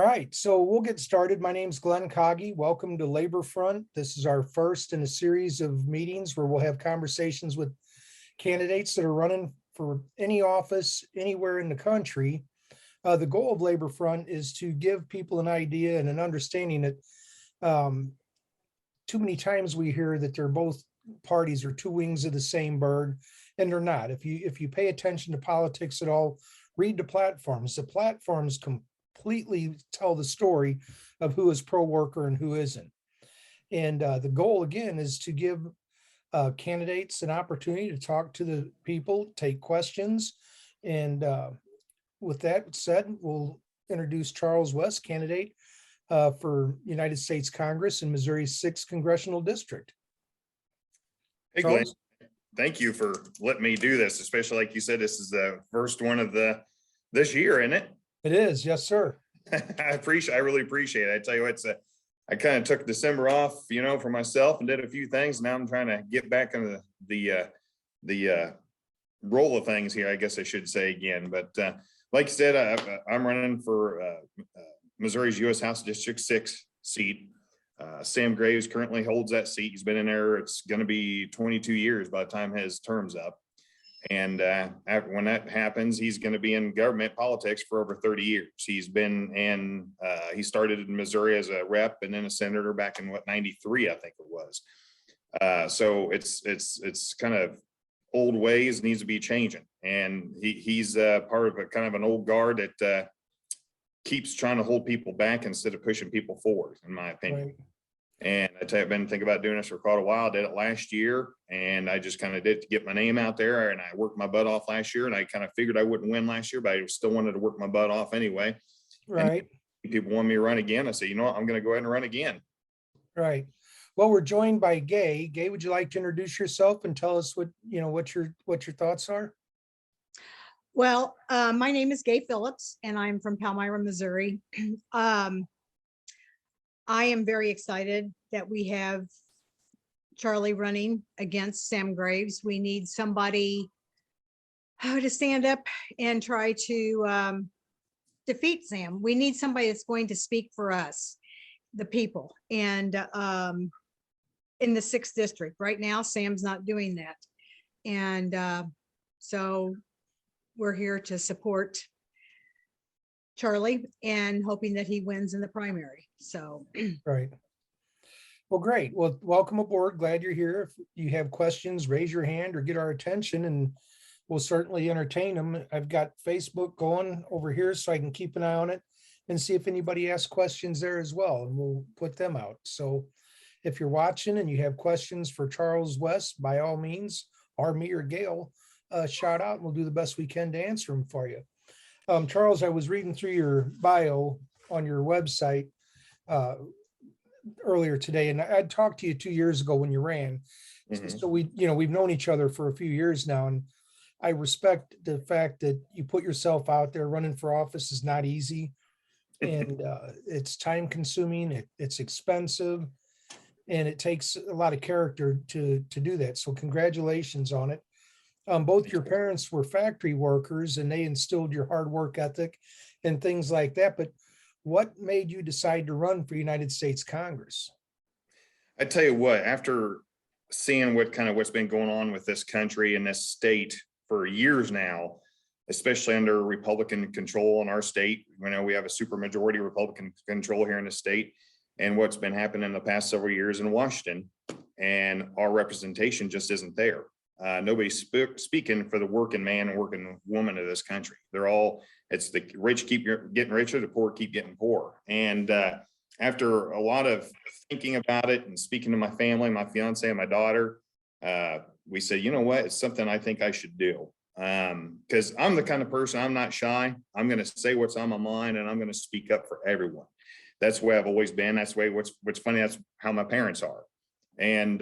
right, so we'll get started. My name's Glenn Coggy. Welcome to Laborfront. This is our first in a series of meetings where we'll have conversations with candidates that are running for any office anywhere in the country. The goal of Laborfront is to give people an idea and an understanding that too many times we hear that they're both parties are two wings of the same bird, and they're not. If you pay attention to politics at all, read the platforms. The platforms completely tell the story of who is pro-worker and who isn't. And the goal again is to give candidates an opportunity to talk to the people, take questions. And with that said, we'll introduce Charles West, candidate for United States Congress in Missouri's 6th Congressional District. Hey, Glenn, thank you for letting me do this, especially like you said, this is the first one of this year, isn't it? It is, yes, sir. I really appreciate it. I tell you what, I kind of took December off, for myself and did a few things. Now I'm trying to get back into the roll of things here, I guess I should say again. But like I said, I'm running for Missouri's U.S. House District 6 seat. Sam Graves currently holds that seat. He's been in there. It's going to be 22 years by the time his term's up. And when that happens, he's going to be in government politics for over 30 years. He's been in, he started in Missouri as a rep and then a senator back in 93, I think it was. So it's kind of old ways, needs to be changing. And he's part of a kind of an old guard that keeps trying to hold people back instead of pushing people forward, in my opinion. Right. And I tell you, I've been thinking about doing this for quite a while. I did it last year, and I just kind of did it to get my name out there. And I worked my butt off last year, and I kind of figured I wouldn't win last year, but I still wanted to work my butt off anyway. Right. And people want me to run again. I said, you know what, I'm going to go ahead and run again. Right. Well, we're joined by Gay. Gay, would you like to introduce yourself and tell us what your thoughts are? Well, my name is Gay Phillips, and I'm from Palmyra, Missouri. I am very excited that we have Charlie running against Sam Graves. We need somebody to stand up and try to defeat Sam. We need somebody that's going to speak for us, the people, and in the 6th district. Right now, Sam's not doing that. And so we're here to support Charlie and hoping that he wins in the primary. So right. Well, great. Well, welcome aboard. Glad you're here. If you have questions, raise your hand or get our attention and we'll certainly entertain them. I've got Facebook going over here so I can keep an eye on it and see if anybody asks questions there as well, and we'll put them out. So if you're watching and you have questions for Charles West, by all means, or me or Gail, shout out and we'll do the best we can to answer them for you. Charles, I was reading through your bio on your website earlier today, and I'd talked to you 2 years ago when you ran. Mm-hmm. So we've known each other for a few years now, and I respect the fact that you put yourself out there. Running for office is not easy, and it's time consuming, it's expensive, and it takes a lot of character to do that. So congratulations on it. Both your parents were factory workers and they instilled your hard work ethic and things like that. But what made you decide to run for United States Congress? I tell you what, after seeing what's been going on with this country and this state for years now, especially under Republican control in our state, we have a super majority Republican control here in the state, and what's been happening in the past several years in Washington, and our representation just isn't there. Nobody's speaking for the working man and working woman of this country. It's the rich keep getting richer, the poor keep getting poor. And after a lot of thinking about it and speaking to my family, my fiance and my daughter, we said, you know what, it's something I think I should do. Because I'm the kind of person, I'm not shy. I'm going to say what's on my mind, and I'm going to speak up for everyone. That's the way I've always been. That's the way, what's funny, that's how my parents are. And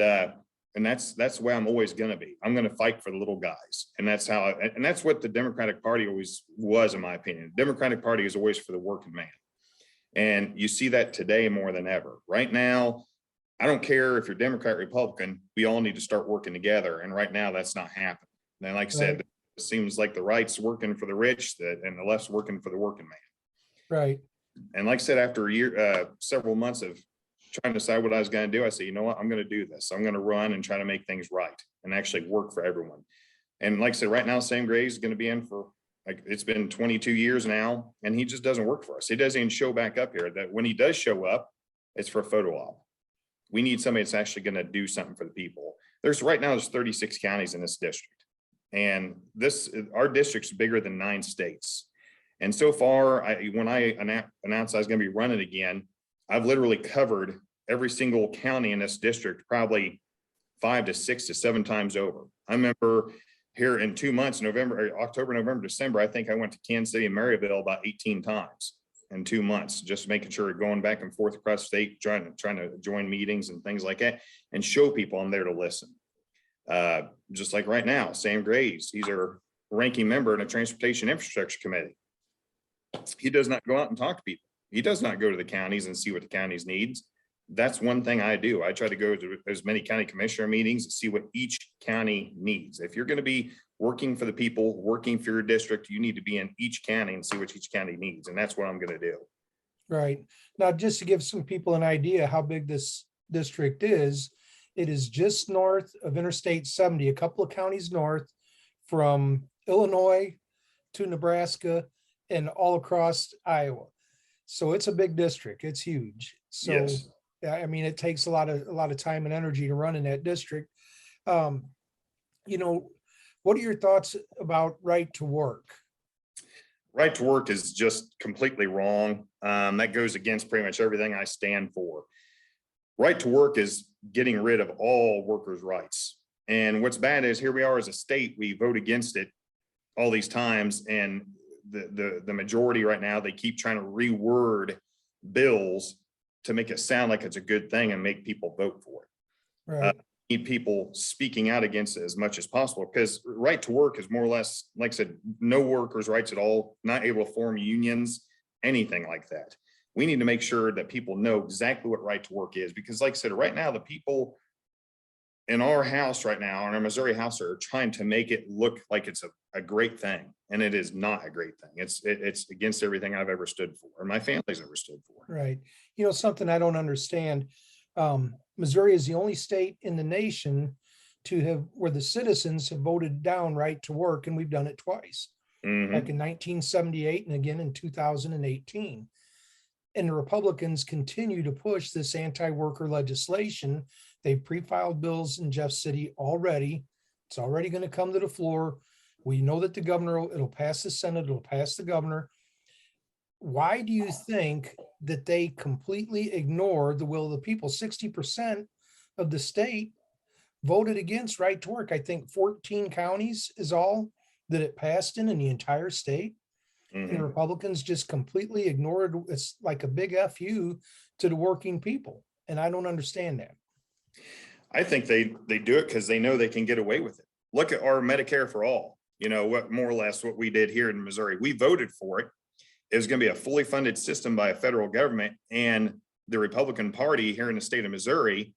that's the way I'm always going to be. I'm going to fight for the little guys. And that's what the Democratic Party always was, in my opinion. The Democratic Party is always for the working man. And you see that today more than ever. Right now, I don't care if you're Democrat, Republican, we all need to start working together. And right now that's not happening. And like I said, it seems like the right's working for the rich and the left's working for the working man. Right. And like I said, after a year, several months of trying to decide what I was going to do, I said, you know what, I'm going to do this. I'm going to run and try to make things right and actually work for everyone. And like I said, right now, Sam Graves is going to be in for, like, it's been 22 years now, and he just doesn't work for us. He doesn't even show back up here. That when he does show up, it's for a photo op. We need somebody that's actually going to do something for the people. Right now, there's 36 counties in this district. And our district's bigger than 9 states. And so far, when I announced I was going to be running again, I've literally covered every single county in this district, probably 5 to 6 to 7 times over. I remember here in 2 months, October, November, December, I think I went to Kansas City and Maryville about 18 times in 2 months, just making sure going back and forth across state, trying to join meetings and things like that, and show people I'm there to listen. Just like right now, Sam Graves, he's our ranking member in a transportation infrastructure committee. He does not go out and talk to people. He does not go to the counties and see what the counties needs. That's one thing I do. I try to go to as many county commissioner meetings and see what each county needs. If you're going to be working for the people, working for your district, you need to be in each county and see what each county needs. And that's what I'm going to do. Right. Now, just to give some people an idea how big this district is, it is just north of Interstate 70, a couple of counties north from Illinois to Nebraska and all across Iowa. So it's a big district. It's huge. So, Yes. I mean, it takes a lot of time and energy to run in that district. You know, what are your thoughts about right to work? Right to work is just completely wrong. That goes against pretty much everything I stand for. Right to work is getting rid of all workers' rights. And what's bad is here we are as a state, we vote against it all these times. And the majority right now, they keep trying to reword bills to make it sound like it's a good thing and make people vote for it. Right. Need people speaking out against it as much as possible, because right to work is more or less, like I said, no workers' rights at all, not able to form unions, anything like that. We need to make sure that people know exactly what right to work is, because like I said, right now, the people in our house right now, in our Missouri House, are trying to make it look like it's a great thing. And it is not a great thing. It's against everything I've ever stood for and my family's ever stood for. Right. You know, something I don't understand. Missouri is the only state in the nation where the citizens have voted down right to work, and we've done it twice, Mhm. like in 1978 and again in 2018. And the Republicans continue to push this anti-worker legislation. They've pre-filed bills in Jeff City already. It's already going to come to the floor. We know that the governor, it'll pass the Senate, it'll pass the governor. Why do you think that they completely ignore the will of the people? 60% of the state voted against right to work. I think 14 counties is all that it passed in the entire state. And the Mhm. Republicans just completely ignored it. It's like a big FU to the working people. And I don't understand that. I think they do it because they know they can get away with it. Look at our Medicare for all, what more or less what we did here in Missouri. We voted for it. It was going to be a fully funded system by a federal government, and the Republican Party here in the state of Missouri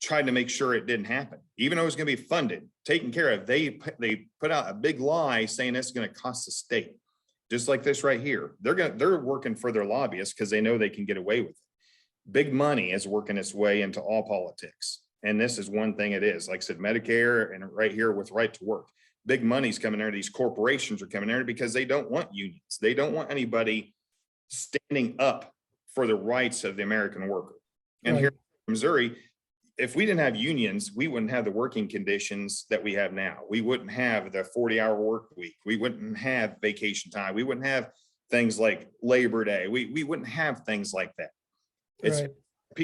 tried to make sure it didn't happen. Even though it was going to be funded, taken care of, they put out a big lie saying it's going to cost the state. Just like this right here. They're working for their lobbyists because they know they can get away with it. Big money is working its way into all politics. And this is one thing it is. Like I said, Medicare, and right here with right to work. Big money's coming there. These corporations are coming there because they don't want unions. They don't want anybody standing up for the rights of the American worker. And here in Missouri, if we didn't have unions, we wouldn't have the working conditions that we have now. We wouldn't have the 40-hour work week. We wouldn't have vacation time. We wouldn't have things like Labor Day. We wouldn't have things like that. It's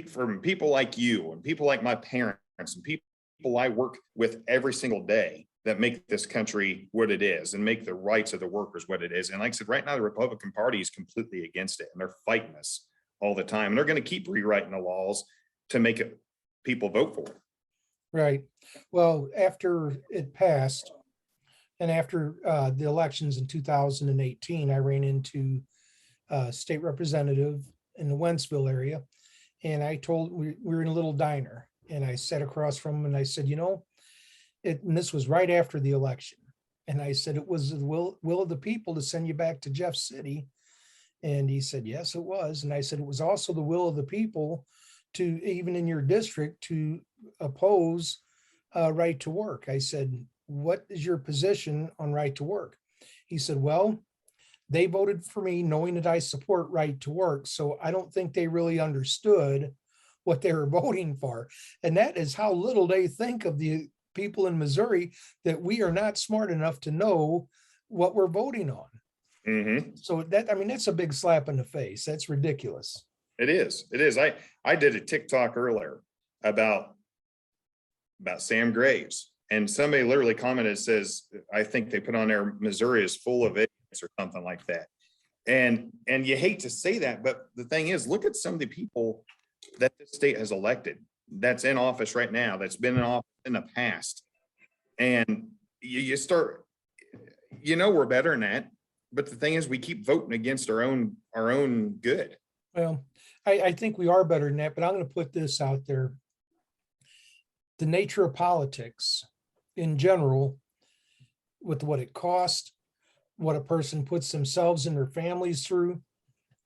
from people like you and people like my parents and people I work with every single day that make this country what it is and make the rights of the workers what it is. And like I said, right now, the Republican Party is completely against it, and they're fighting us all the time. And they're going to keep rewriting the laws to make it people vote for it. Right. Well, after it passed and after the elections in 2018, I ran into a state representative in the Wentzville area. And we were in a little diner, and I sat across from him and I said, and this was right after the election. And I said, it was the will of the people to send you back to Jeff City And he said, yes, it was. And I said, it was also the will of the people to, even in your district, to oppose right to work. I said, what is your position on right to work? He said, well, they voted for me knowing that I support right to work. So I don't think they really understood what they were voting for. And that is how little they think of the people in Missouri, that we are not smart enough to know what we're voting on. Mhm. So that, I mean, that's a big slap in the face. That's ridiculous. It is. It is. I did a TikTok earlier about Sam Graves, and somebody literally commented, says, I think they put on there, Missouri is full of idiots or something like that. And you hate to say that, but the thing is, look at some of the people that the state has elected, that's in office right now, that's been in office in the past. And you start, we're better than that. But the thing is, we keep voting against our own good. Well, I think we are better than that, but I'm going to put this out there. The nature of politics in general, with what it costs, what a person puts themselves and their families through,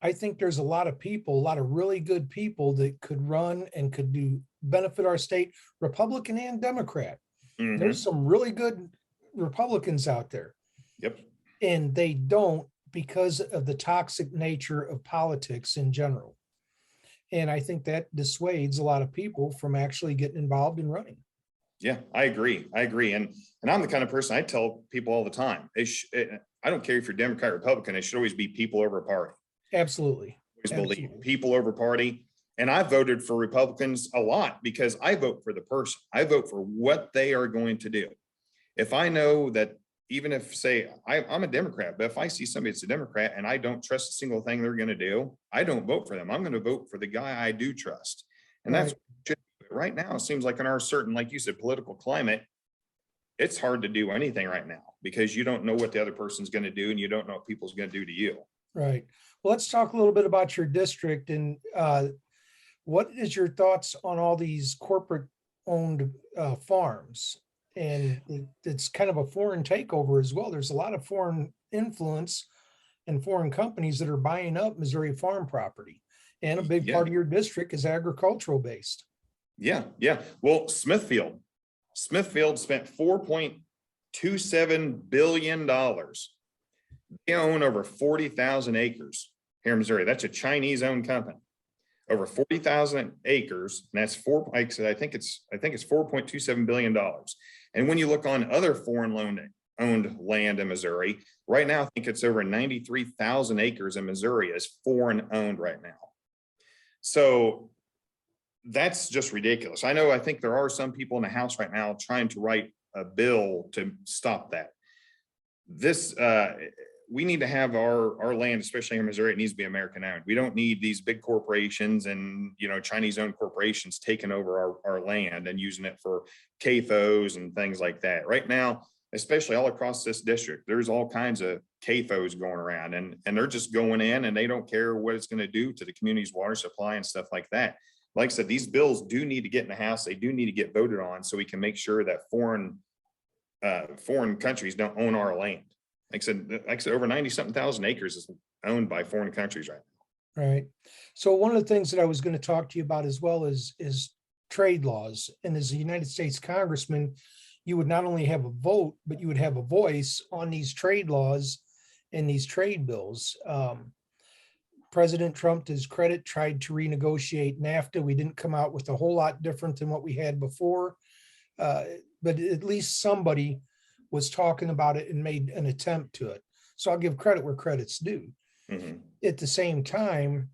I think there's a lot of people, a lot of really good people that could run and could benefit our state, Republican and Democrat. Mhm. There's some really good Republicans out there. Yep. And they don't, because of the toxic nature of politics in general. And I think that dissuades a lot of people from actually getting involved in running. Yeah, I agree. And I'm the kind of person, I tell people all the time, I don't care if you're Democrat or Republican, it should always be people over party. Absolutely. Always believe Absolutely. people over party. And I voted for Republicans a lot because I vote for the person. I vote for what they are going to do. If I know that, even if, say, I'm a Democrat, but if I see somebody that's a Democrat and I don't trust a single thing they're going to do, I don't vote for them. I'm going to vote for the guy I do trust. And that's right now. It seems like in our certain, like you said, political climate, it's hard to do anything right now because you don't know what the other person's going to do and you don't know what people's going to do to you. Right. Well, let's talk a little bit about your district, and what is your thoughts on all these corporate owned farms? And it's kind of a foreign takeover as well. There's a lot of foreign influence and foreign companies that are buying up Missouri farm property. And a big part of your district is agricultural based. Yeah. Well, Smithfield spent $4.27 billion. They own over 40,000 acres here in Missouri. That's a Chinese owned company. Over 40,000 acres. And that's I think it's $4.27 billion. And when you look on other foreign owned land in Missouri, right now, I think it's over 93,000 acres in Missouri is foreign owned right now. So that's just ridiculous. I think there are some people in the House right now trying to write a bill to stop that. We need to have our land, especially in Missouri, it needs to be American owned. We don't need these big corporations and, Chinese owned corporations taking over our land and using it for CAFOs and things like that. Right now, especially all across this district, there's all kinds of CAFOs going around and they're just going in and they don't care what it's going to do to the community's water supply and stuff like that. Like I said, these bills do need to get in the House. They do need to get voted on so we can make sure that foreign countries don't own our land. Like I said, over 90-something thousand acres is owned by foreign countries right now. Right. So one of the things that I was going to talk to you about as well is trade laws. And as a United States congressman, you would not only have a vote, but you would have a voice on these trade laws and these trade bills. President Trump, to his credit, tried to renegotiate NAFTA. We didn't come out with a whole lot different than what we had before, but at least somebody was talking about it and made an attempt to it. So I'll give credit where credit's due. Mm-hmm. At the same time,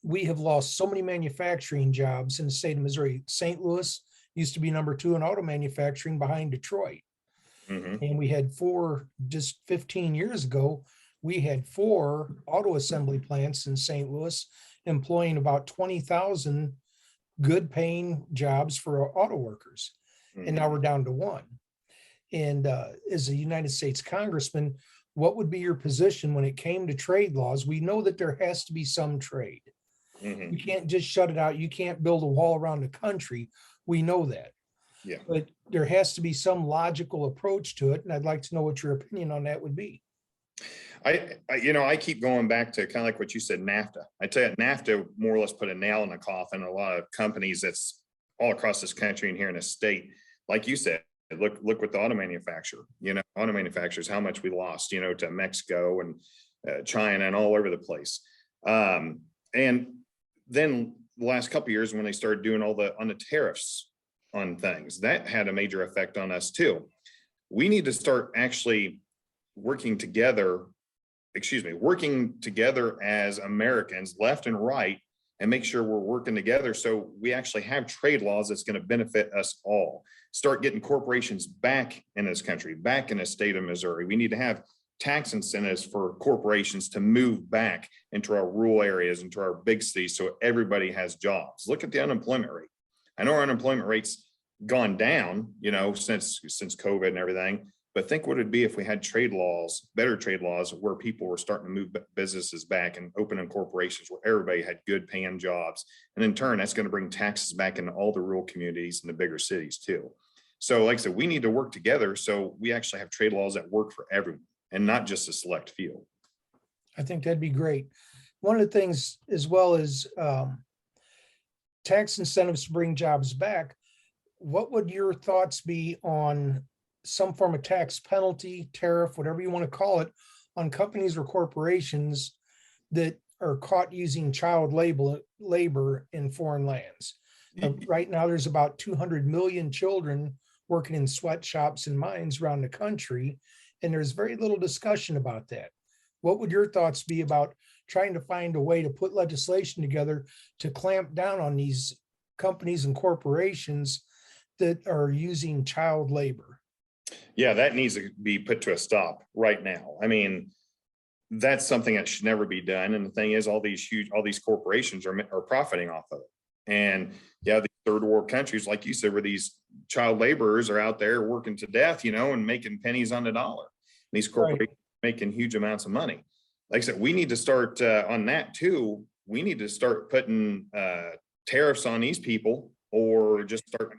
we have lost so many manufacturing jobs in the state of Missouri. St. Louis used to be number 2 in auto manufacturing behind Detroit. Mm-hmm. And we had just 15 years ago, we had 4 auto assembly plants in St. Louis employing about 20,000 good paying jobs for auto workers. Mm-hmm. And now we're down to 1. And as a United States congressman, what would be your position when it came to trade laws? We know that there has to be some trade. Mm-hmm. You can't just shut it out. You can't build a wall around the country. We know that. Yeah. But there has to be some logical approach to it. And I'd like to know what your opinion on that would be. I keep going back to kind of like what you said, NAFTA. I tell you, NAFTA more or less put a nail in the coffin. A lot of companies that's all across this country and here in the state, like you said, look with the auto manufacturer, auto manufacturers, how much we lost, to Mexico and China and all over the place. And then the last couple of years when they started doing all on the tariffs on things, that had a major effect on us too. We need to start actually working together as Americans, left and right, and make sure we're working together so we actually have trade laws that's going to benefit us all. Start getting corporations back in this country, back in the state of Missouri. We need to have tax incentives for corporations to move back into our rural areas, into our big cities, so everybody has jobs. Look at the unemployment rate. I know our unemployment rate's gone down, since COVID and everything, but think what it'd be if we had trade laws, better trade laws, where people were starting to move businesses back and opening corporations where everybody had good paying jobs. And in turn, that's going to bring taxes back into all the rural communities and the bigger cities too. So like I said, we need to work together so we actually have trade laws that work for everyone and not just a select few. I think that'd be great. One of the things as well is tax incentives to bring jobs back. What would your thoughts be on some form of tax penalty, tariff, whatever you want to call it, on companies or corporations that are caught using child labor in foreign lands? Right now, there's about 200 million children working in sweatshops and mines around the country, and there's very little discussion about that. What would your thoughts be about trying to find a way to put legislation together to clamp down on these companies and corporations that are using child labor? Yeah, that needs to be put to a stop right now. I mean, that's something that should never be done. And the thing is, all these corporations are profiting off of it. And yeah, the third world countries, like you said, where these child laborers are out there working to death, and making pennies on the dollar. And these corporations making huge amounts of money. Like I said, we need to start on that too. We need to start putting tariffs on these people, or just start going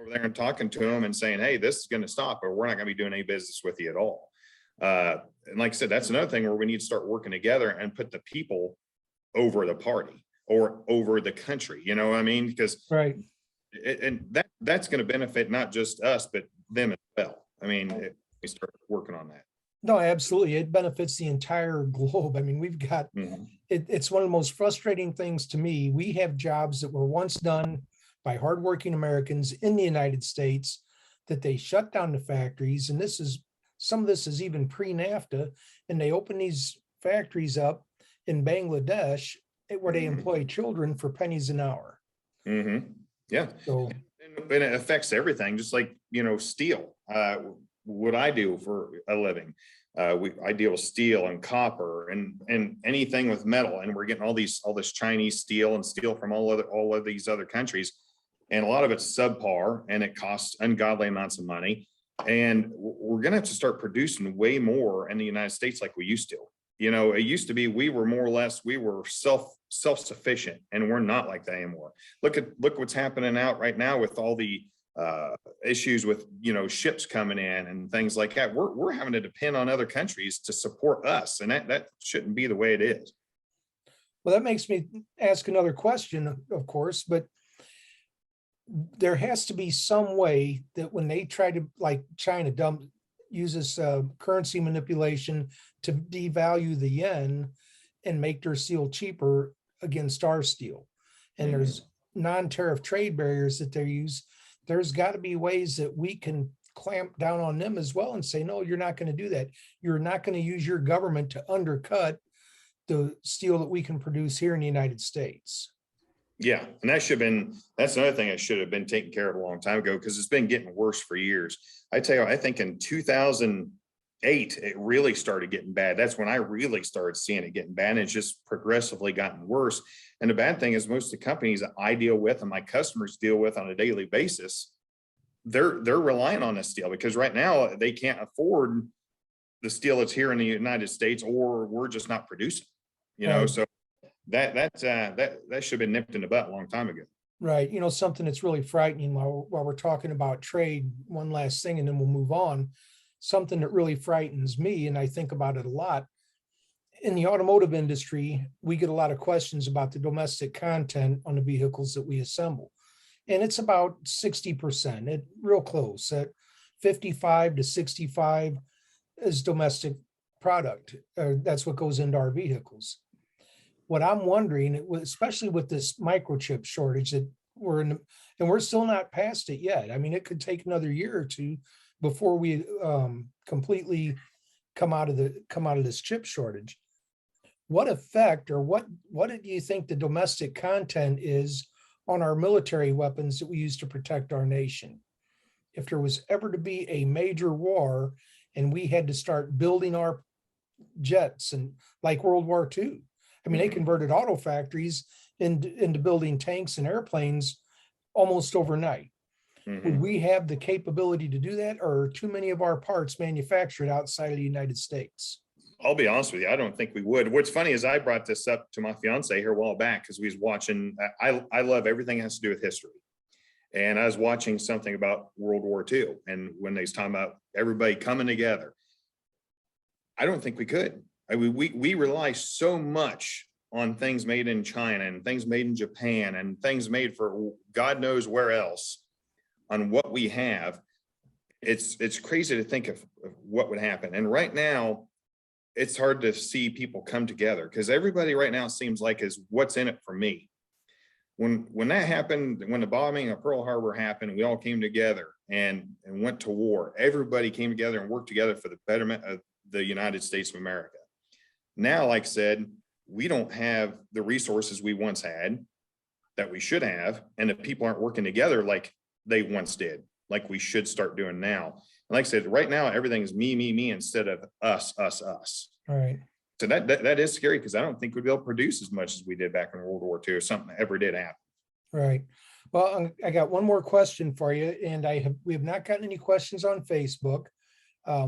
over there and talking to them and saying, hey, this is going to stop, or we're not going to be doing any business with you at all. And like I said, that's another thing where we need to start working together and put the people over the party or over the country. You know what I mean? Because that's going to benefit not just us, but them as well. I mean, we start working on that. No, absolutely. It benefits the entire globe. I mean, we've got, it's one of the most frustrating things to me. We have jobs that were once done by hardworking Americans in the United States that they shut down the factories. And some of this is even pre-NAFTA, and they open these factories up in Bangladesh where they employ children for pennies an hour. Yeah. So, and it affects everything, just like, steel. What I do for a living, I deal with steel and copper and anything with metal, and we're getting all this Chinese steel and steel from all of these other countries, and a lot of it's subpar, and it costs ungodly amounts of money. And we're going to have to start producing way more in the United States like we used to. It used to be we were self-sufficient, and we're not like that anymore. Look what's happening out right now with all the issues with ships coming in and things like that. We're having to depend on other countries to support us, and that shouldn't be the way it is. Well, that makes me ask another question, of course, but there has to be some way that when they try to, like China uses currency manipulation to devalue the yen and make their steel cheaper against our steel, and there's non-tariff trade barriers that they use. There's got to be ways that we can clamp down on them as well and say, no, you're not going to do that. You're not going to use your government to undercut the steel that we can produce here in the United States. Yeah. And that's another thing that should have been taken care of a long time ago, because it's been getting worse for years. I tell you, I think in 2008, it really started getting bad. That's when I really started seeing it getting bad, and it's just progressively gotten worse. And the bad thing is, most of the companies that I deal with and my customers deal with on a daily basis, they're relying on this steel, because right now they can't afford the steel that's here in the United States, or we're just not producing, so that should have been nipped in the butt a long time ago. Right. Something that's really frightening while we're talking about trade, one last thing, and then we'll move on. something that really frightens me, and I think about it a lot. In the automotive industry, we get a lot of questions about the domestic content on the vehicles that we assemble. And it's about 60%, real close, at 55 to 65 is domestic product. That's what goes into our vehicles. What I'm wondering, especially with this microchip shortage that we're in, and we're still not past it yet. I mean, it could take another year or two before we completely come out of this chip shortage. What effect, or what do you think the domestic content is on our military weapons that we use to protect our nation? If there was ever to be a major war and we had to start building our jets, and like World War II, I mean, they converted auto factories into building tanks and airplanes almost overnight. Would we have the capability to do that, or are too many of our parts manufactured outside of the United States? I'll be honest with you, I don't think we would. What's funny is I brought this up to my fiance here a while back because we was watching, I love everything that has to do with history. And I was watching something about World War II, and when they was talking about everybody coming together, I don't think we could. I mean, we rely so much on things made in China and things made in Japan and things made for God knows where else on what we have. It's crazy to think of what would happen. And right now, it's hard to see people come together because everybody right now seems like is what's in it for me. When that happened, when the bombing of Pearl Harbor happened, we all came together and went to war. Everybody came together and worked together for the betterment of the United States of America. Now, like I said, we don't have the resources we once had that we should have, and the people aren't working together like they once did, like we should start doing now. And like I said, right now, everything is me instead of us. All right. So that is scary because I don't think we'd be able to produce as much as we did back in World War II if something ever did happen. Right. Well, I got one more question for you, and we have not gotten any questions on Facebook,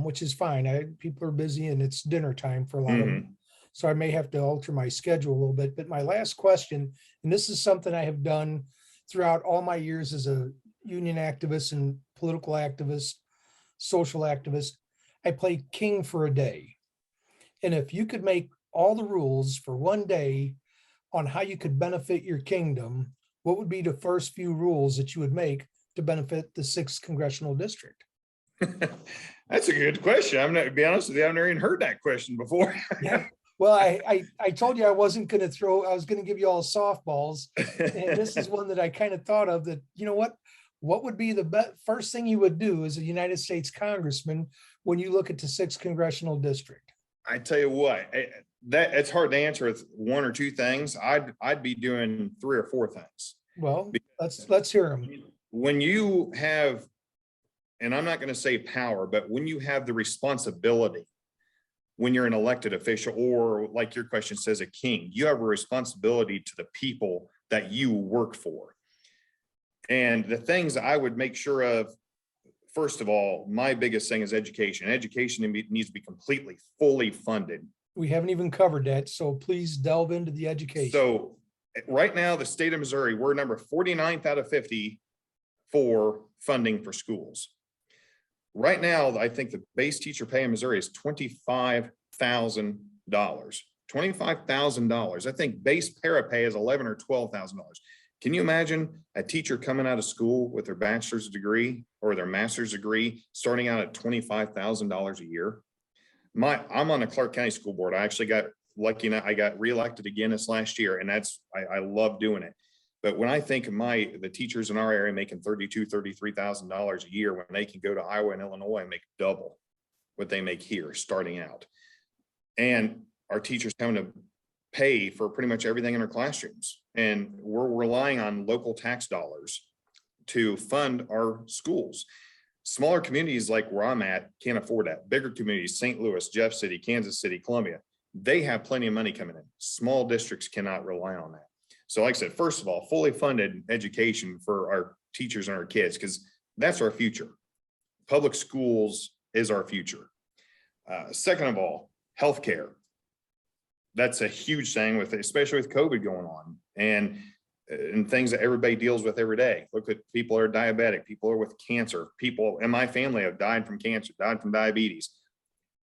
which is fine. People are busy and it's dinner time for a lot of them. So I may have to alter my schedule a little bit. But my last question, and this is something I have done throughout all my years as a union activist and political activist, social activist, I play king for a day. And if you could make all the rules for one day on how you could benefit your kingdom, what would be the first few rules that you would make to benefit the 6th Congressional District? That's a good question. I'm not, to be honest with you, I've never even heard that question before. Yeah. Well, I told you I wasn't going to I was going to give you all softballs. And this is one that I kind of thought of that, you know what would be the first thing you would do as a United States congressman when you look at the 6th Congressional District? I tell you what, that it's hard to answer with one or two things. I'd be doing 3 or 4 things. Well, let's hear them. When you have, and I'm not going to say power, but when you have the responsibility, when you're an elected official, or like your question says, a king, you have a responsibility to the people that you work for. And the things I would make sure of, first of all, my biggest thing is education. Education needs to be completely, fully funded. We haven't even covered that, so please delve into the education. So right now, the state of Missouri, we're number 49th out of 50 for funding for schools. Right now, I think the base teacher pay in Missouri is $25,000. $25,000. I think base para pay is $11,000 or $12,000. Can you imagine a teacher coming out of school with their bachelor's degree or their master's degree starting out at $25,000 a year? I'm on the Clark County School Board. I actually got lucky enough. I got reelected again this last year, and I love doing it. But when I think of the teachers in our area making $32,000, $33,000 a year, when they can go to Iowa and Illinois and make double what they make here starting out, and our teachers having to pay for pretty much everything in our classrooms, and we're relying on local tax dollars to fund our schools. Smaller communities like where I'm at can't afford that. Bigger communities, St. Louis, Jeff City, Kansas City, Columbia, they have plenty of money coming in. Small districts cannot rely on that. So like I said, first of all, fully funded education for our teachers and our kids, because that's our future. Public schools is our future. Second of all, healthcare. That's a huge thing, especially with COVID going on. And and things that everybody deals with every day. Look at people are diabetic, people are with cancer, people in my family have died from cancer, died from diabetes.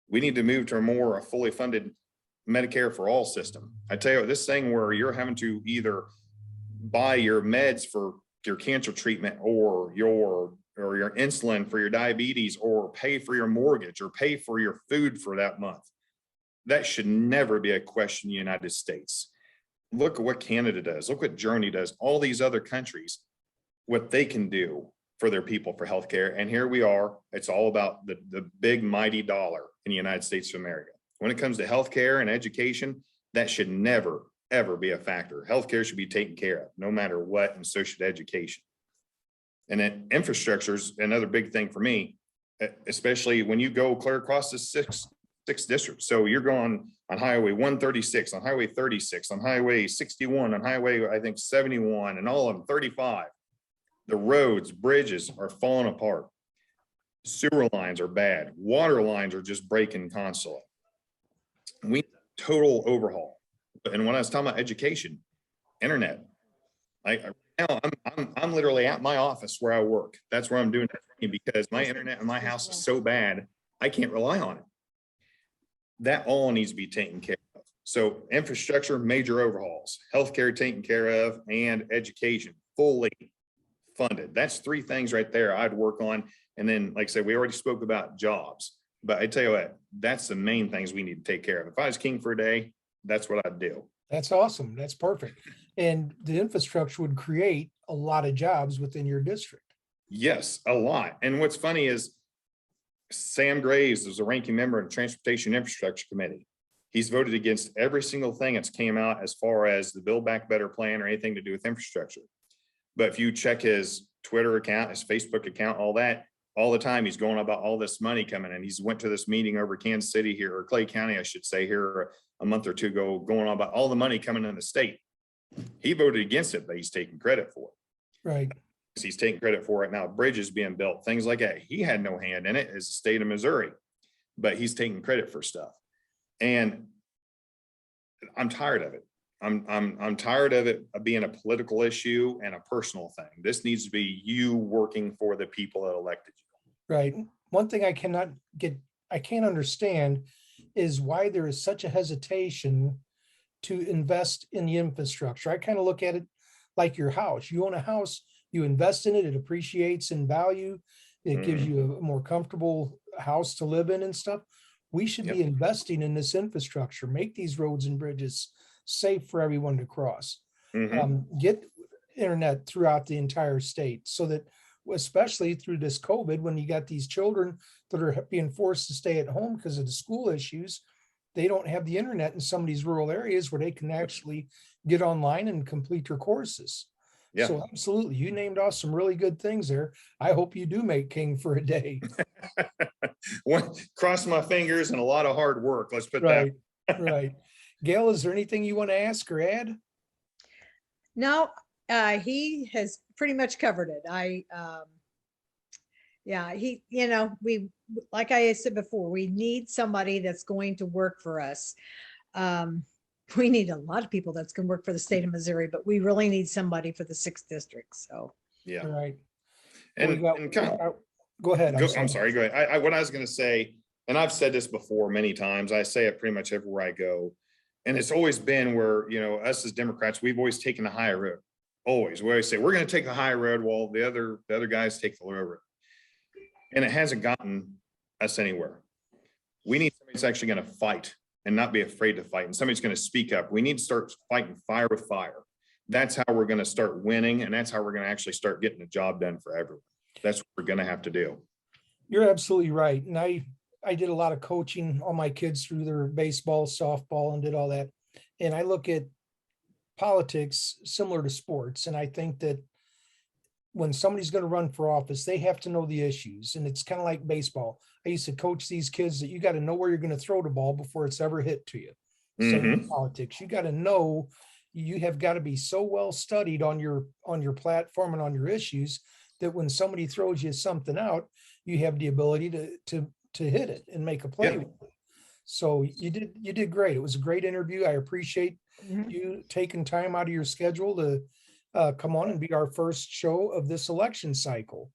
We need to move to a more fully funded Medicare for all system. I tell you what, this thing where you're having to either buy your meds for your cancer treatment or your insulin for your diabetes, or pay for your mortgage or pay for your food for that month. That should never be a question in the United States. Look at what Canada does. Look what Germany does. All these other countries, what they can do for their people for healthcare. And here we are. It's all about the big mighty dollar in the United States of America. When it comes to healthcare and education, that should never, ever be a factor. Healthcare should be taken care of no matter what, and so should education. And then infrastructure is another big thing for me, especially when you go clear across the six districts. So you're going on Highway 136, on Highway 36, on Highway 61, on Highway, I think 71, and all of them, 35. The roads, bridges are falling apart. Sewer lines are bad. Water lines are just breaking constantly. We need a total overhaul. And when I was talking about education, internet, I'm literally at my office where I work. That's where I'm doing it, because my internet in my house is so bad, I can't rely on it. That all needs to be taken care of. So infrastructure, major overhauls, healthcare taken care of, and education fully funded. That's three things right there I'd work on. And then, like I said, we already spoke about jobs, but I tell you what, that's the main things we need to take care of. If I was king for a day, that's what I'd do. That's awesome. That's perfect. And the infrastructure would create a lot of jobs within your district. Yes, a lot. And what's funny is Sam Graves is a ranking member of the Transportation Infrastructure Committee. He's voted against every single thing that's came out as far as the Build Back Better plan or anything to do with infrastructure. But if you check his Twitter account, his Facebook account, all that, all the time he's going about all this money coming in. He's went to this meeting over Kansas City here, or Clay County, I should say, here a month or two ago, going on about all the money coming in the state. He voted against it, but he's taking credit for it. Right. He's taking credit for it now. Bridges being built, things like that. He had no hand in it as the state of Missouri, but he's taking credit for stuff. And I'm tired of it. I'm tired of it being a political issue and a personal thing. This needs to be you working for the people that elected you. Right. One thing I can't understand is why there is such a hesitation to invest in the infrastructure. I kind of look at it like your house. You own a house, you invest in it, it appreciates in value. It gives you a more comfortable house to live in and stuff. We should be investing in this infrastructure, make these roads and bridges safe for everyone to cross. Get internet throughout the entire state, so that, especially through this COVID, when you got these children that are being forced to stay at home because of the school issues, they don't have the internet in some of these rural areas where they can actually get online and complete their courses. Yeah. So absolutely, you named off some really good things there. I hope you do make king for a day. Cross my fingers and a lot of hard work. Let's put Right, that. right. Gail, is there anything you want to ask or add? No, he has pretty much covered it. We, like I said before, we need somebody that's going to work for us. We need a lot of people that's going to work for the state of Missouri, but we really need somebody for the 6th district. So, Yeah. All right. And Go ahead. I'm sorry. Go ahead. What I was going to say, and I've said this before many times, I say it pretty much everywhere I go. And it's always been where, us as Democrats, we've always taken the high road. Always. We always say, we're going to take the high road while the other guys take the low road. And it hasn't gotten us anywhere. We need somebody that's actually going to fight and not be afraid to fight. And somebody's going to speak up. We need to start fighting fire with fire. That's how we're going to start winning. And that's how we're going to actually start getting the job done for everyone. That's what we're going to have to do. You're absolutely right. And I did a lot of coaching all my kids through their baseball, softball, and did all that. And I look at politics similar to sports. And I think that when somebody's going to run for office, they have to know the issues. And it's kind of like baseball. I used to coach these kids that you got to know where you're going to throw the ball before it's ever hit to you. Same in politics. You got to know, you have got to be so well studied on your platform and on your issues that when somebody throws you something out, you have the ability to hit it and make a play with it. So you did great. It was a great interview. I appreciate you taking time out of your schedule to come on and be our first show of this election cycle.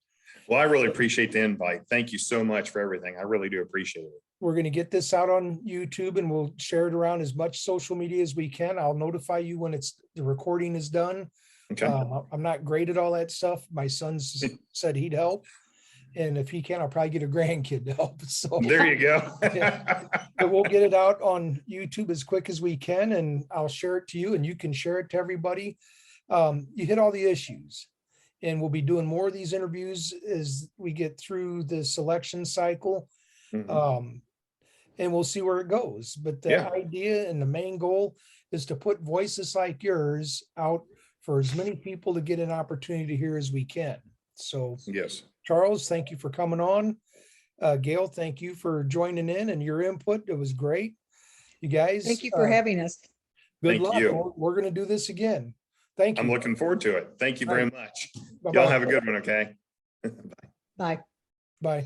Well, I really appreciate the invite. Thank you so much for everything. I really do appreciate it. We're going to get this out on YouTube and we'll share it around as much social media as we can. I'll notify you when the recording is done. Okay. I'm not great at all that stuff. My son said he'd help. And if he can, I'll probably get a grandkid to help. So There you go. but we'll get it out on YouTube as quick as we can, and I'll share it to you and you can share it to everybody. You hit all the issues, and we'll be doing more of these interviews as we get through this election cycle. Mhm. And we'll see where it goes. But the Yeah. idea and the main goal is to put voices like yours out for as many people to get an opportunity to hear as we can. So Yes. Charles, thank you for coming on. Gail, thank you for joining in and your input. It was great. You guys. Thank you for having us. Good Thank luck. you. We're going to do this again. Thank you. I'm looking forward to it. Thank you very All much. Bye-bye. Y'all have a good one, okay? Bye. Bye.